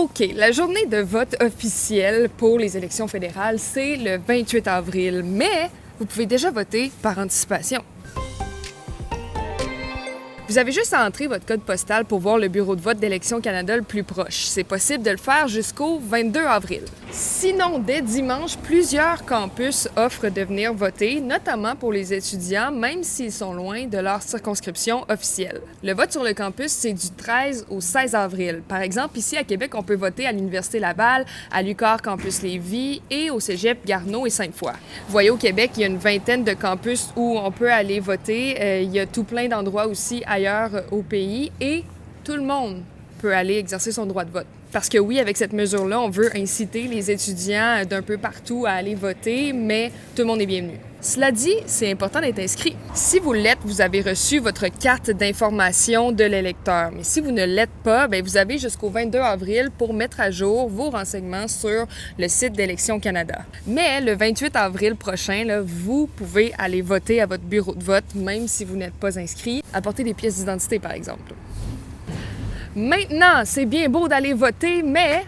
OK, la journée de vote officielle pour les élections fédérales, c'est le 28 avril, mais vous pouvez déjà voter par anticipation. Vous avez juste à entrer votre code postal pour voir le bureau de vote d'Élections Canada le plus proche. C'est possible de le faire jusqu'au 22 avril. Sinon, dès dimanche, plusieurs campus offrent de venir voter, notamment pour les étudiants, même s'ils sont loin de leur circonscription officielle. Le vote sur le campus, c'est du 13 au 16 avril. Par exemple, ici à Québec, on peut voter à l'Université Laval, à l'UQAR Campus Lévis et au Cégep Garneau et Sainte-Foy. Vous voyez, au Québec, il y a une vingtaine de campus où on peut aller voter. Il y a tout plein d'endroits aussi ailleurs au pays et tout le monde peut aller exercer son droit de vote. Parce que oui, avec cette mesure-là, on veut inciter les étudiants d'un peu partout à aller voter, mais tout le monde est bienvenu. Cela dit, c'est important d'être inscrit. Si vous l'êtes, vous avez reçu votre carte d'information de l'électeur. Mais si vous ne l'êtes pas, bien, vous avez jusqu'au 22 avril pour mettre à jour vos renseignements sur le site d'Élections Canada. Mais le 28 avril prochain, là, vous pouvez aller voter à votre bureau de vote, même si vous n'êtes pas inscrit. Apportez des pièces d'identité, par exemple. Maintenant, c'est bien beau d'aller voter, mais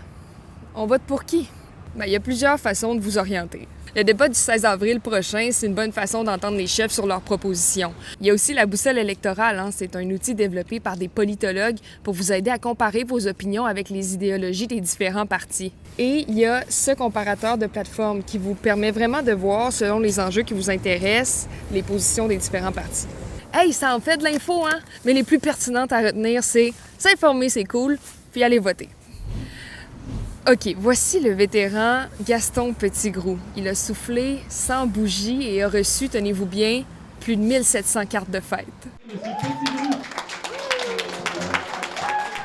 on vote pour qui? Bien, il y a plusieurs façons de vous orienter. Le débat du 16 avril prochain, c'est une bonne façon d'entendre les chefs sur leurs propositions. Il y a aussi la boussole électorale. C'est un outil développé par des politologues pour vous aider à comparer vos opinions avec les idéologies des différents partis. Et il y a ce comparateur de plateforme qui vous permet vraiment de voir, selon les enjeux qui vous intéressent, les positions des différents partis. Hey, ça en fait de l'info, hein? Mais les plus pertinentes à retenir, c'est s'informer, c'est cool, puis aller voter. OK, voici le vétéran Gaston Petitgrou. Il a soufflé 100 bougies et a reçu, tenez-vous bien, plus de 1700 cartes de fête.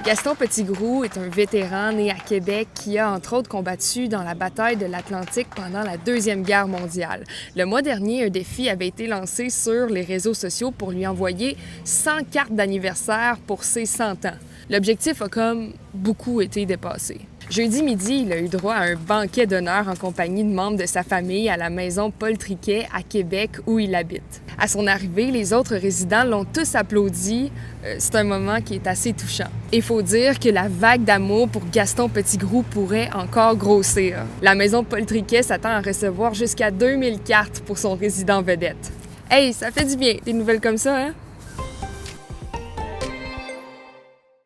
Gaston Petitgrou est un vétéran né à Québec qui a entre autres combattu dans la bataille de l'Atlantique pendant la Deuxième Guerre mondiale. Le mois dernier, un défi avait été lancé sur les réseaux sociaux pour lui envoyer 100 cartes d'anniversaire pour ses 100 ans. L'objectif a comme beaucoup été dépassé. Jeudi midi, il a eu droit à un banquet d'honneur en compagnie de membres de sa famille à la maison Paul Triquet à Québec où il habite. À son arrivée, les autres résidents l'ont tous applaudi. C'est un moment qui est assez touchant. Il faut dire que la vague d'amour pour Gaston Petitgrou pourrait encore grossir. La maison Paul Triquet s'attend à recevoir jusqu'à 2000 cartes pour son résident vedette. Hey, ça fait du bien, des nouvelles comme ça, hein?